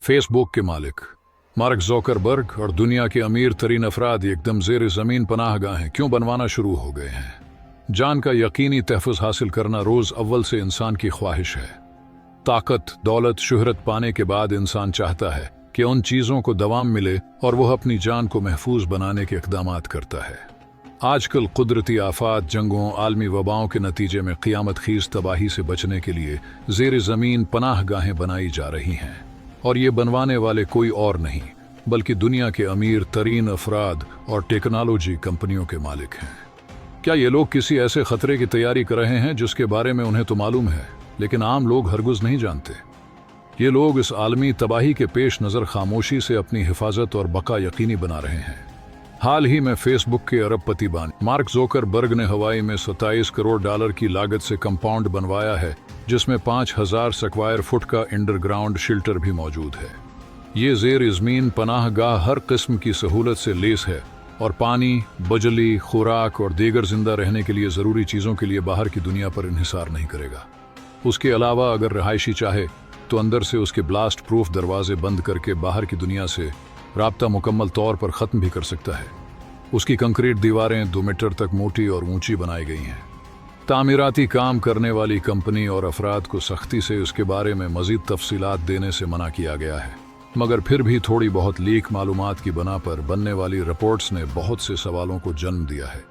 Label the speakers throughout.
Speaker 1: Facebook के मालिक mark Zuckerberg और दुनिया के अमीर तरीन अफराद एकदम ज़ेर ज़मीन पनाहगाहें क्यों बनवाना शुरू हो गए हैं। जान का यकीनी तहफ़्फ़ुज़ हासिल करना रोज़ अव्वल से इंसान की ख्वाहिश है। ताकत, दौलत, शोहरत पाने के बाद इंसान चाहता है कि उन चीज़ों को दवाम मिले और वह अपनी जान को महफूज बनाने के इक़दामात करता है। आजकल कुदरती आफात, जंगों, आलमी वबाओं के नतीजे में क़ियामत खीज़ तबाही से बचने के लिए ज़ेर ज़मीन पनाहगाहें बनाई जा रही हैं, और ये बनवाने वाले कोई और नहीं बल्कि दुनिया के अमीर तरीन अफराद और टेक्नोलॉजी कंपनियों के मालिक हैं। क्या ये लोग किसी ऐसे खतरे की तैयारी कर रहे हैं जिसके बारे में उन्हें तो मालूम है, लेकिन आम लोग हरगिज़ नहीं जानते। ये लोग इस आलमी तबाही के पेश नज़र खामोशी से अपनी हिफाजत और बका यकीनी बना रहे हैं। हाल ही में फेसबुक के अरबपति बानी मार्क ज़ुकरबर्ग ने हवाई में 27 करोड़ डॉलर की लागत से कंपाउंड बनवाया है, जिसमें 5000 स्क्वायर फुट का अंडरग्राउंड शेल्टर भी मौजूद है। ये ज़ेर ज़मीन पनाहगाह हर किस्म की सहूलत से लेस है और पानी, बिजली, खुराक और दीगर जिंदा रहने के लिए ज़रूरी चीज़ों के लिए बाहर की दुनिया पर इन्हिसार नहीं करेगा। उसके अलावा अगर रहायशी चाहे तो अंदर से उसके ब्लास्ट प्रूफ दरवाजे बंद करके बाहर की दुनिया से राब्ता मुकम्मल तौर पर ख़त्म भी कर सकता है। उसकी कंक्रीट दीवारें 2 मीटर तक मोटी और ऊंची बनाई गई हैं। तामीराती काम करने वाली कंपनी और अफराद को सख्ती से इसके बारे में मज़ीद तफसीलात देने से मना किया गया है, मगर फिर भी थोड़ी बहुत लीक मालूमात की बना पर बनने वाली रिपोर्ट्स ने बहुत से सवालों को जन्म दिया है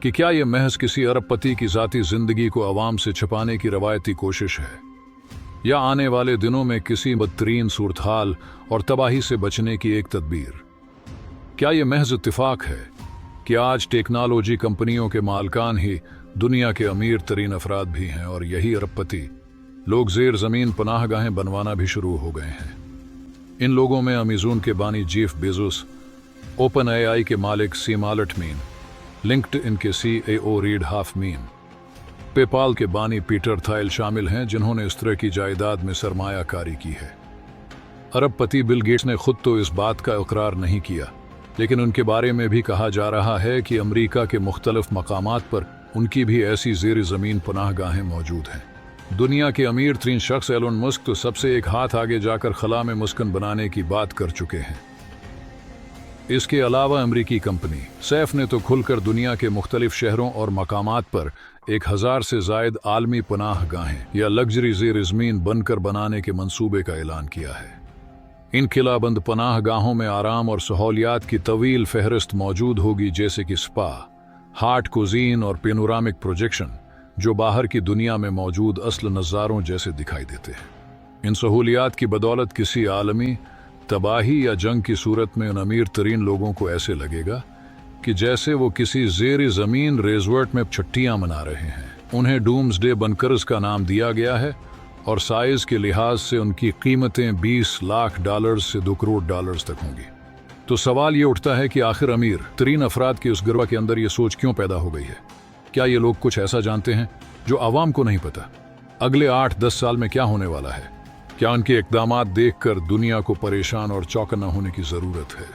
Speaker 1: कि क्या ये महज किसी अरबपति की ज़ाती ज़िंदगी को अवाम से छिपाने की रवायती कोशिश है, या आने वाले दिनों में किसी बदतरीन सूरत हाल और तबाही से बचने की एक तदबीर। क्या ये महज इत्तिफाक है कि आज टेक्नोलॉजी कंपनियों के मालकान ही दुनिया के अमीर तरीन अफराद भी हैं और यही अरबपति लोग ज़ेर ज़मीन पनाहगाहें बनवाना भी शुरू हो गए हैं। इन लोगों में अमेज़न के बानी जेफ बेज़ोस, ओपन एआई के मालिक सैम अल्टमैन, लिंक्डइन के सीईओ रीड हॉफमैन, पेपाल के बानी पीटर थायल शामिल हैं, जिन्होंने इस तरह की जायदाद में सरमायाकारी की है। अरबपति बिल गेट्स ने खुद तो इस बात का इकरार नहीं किया, लेकिन उनके बारे में भी कहा जा रहा है कि अमेरिका के मुख्तलिफ मकामात पर उनकी भी ऐसी ज़ेर ज़मीन पनाहगाहें मौजूद हैं। दुनिया के अमीर तरीन शख्स एलोन मस्क तो सबसे एक हाथ आगे जाकर खला में मुस्कन बनाने की बात कर चुके हैं। इसके अलावा अमेरिकी कंपनी सैफ ने तो खुलकर दुनिया के मुख्तलिफ शहरों और मकामात पर 1000 से ज़ायद आलमी पनाहगाहें या लग्जरी ज़ेर ज़मीन बनकर बनाने के मंसूबे का ऐलान किया है। इन किलाबंद पनाहगाहों में आराम और सहूलियात की तवील फहरिस्त मौजूद होगी, जैसे कि स्पा, हार्ट कुजीन और पेनोरामिक प्रोजेक्शन, जो बाहर की दुनिया में मौजूद असल नज़ारों जैसे दिखाई देते हैं। इन सहूलियात की बदौलत किसी आलमी तबाही या जंग की सूरत में उन अमीर तरीन लोगों को ऐसे लगेगा कि जैसे वो किसी ज़ेर ज़मीन रिज़ॉर्ट में छुट्टियां मना रहे हैं। उन्हें डूम्सडे बंकर्स का नाम दिया गया है और साइज के लिहाज से उनकी कीमतें 20 लाख डॉलर से 2 करोड़ डॉलर तक होंगी। तो सवाल ये उठता है कि आखिर अमीर तरीन अफराद की उस गिरवा के अंदर ये सोच क्यों पैदा हो गई है। क्या ये लोग कुछ ऐसा जानते हैं जो आवाम को नहीं पता? अगले 8-10 साल में क्या होने वाला है? क्या उनके इक़दामात देखकर दुनिया को परेशान और चौकन्ना होने की ज़रूरत है?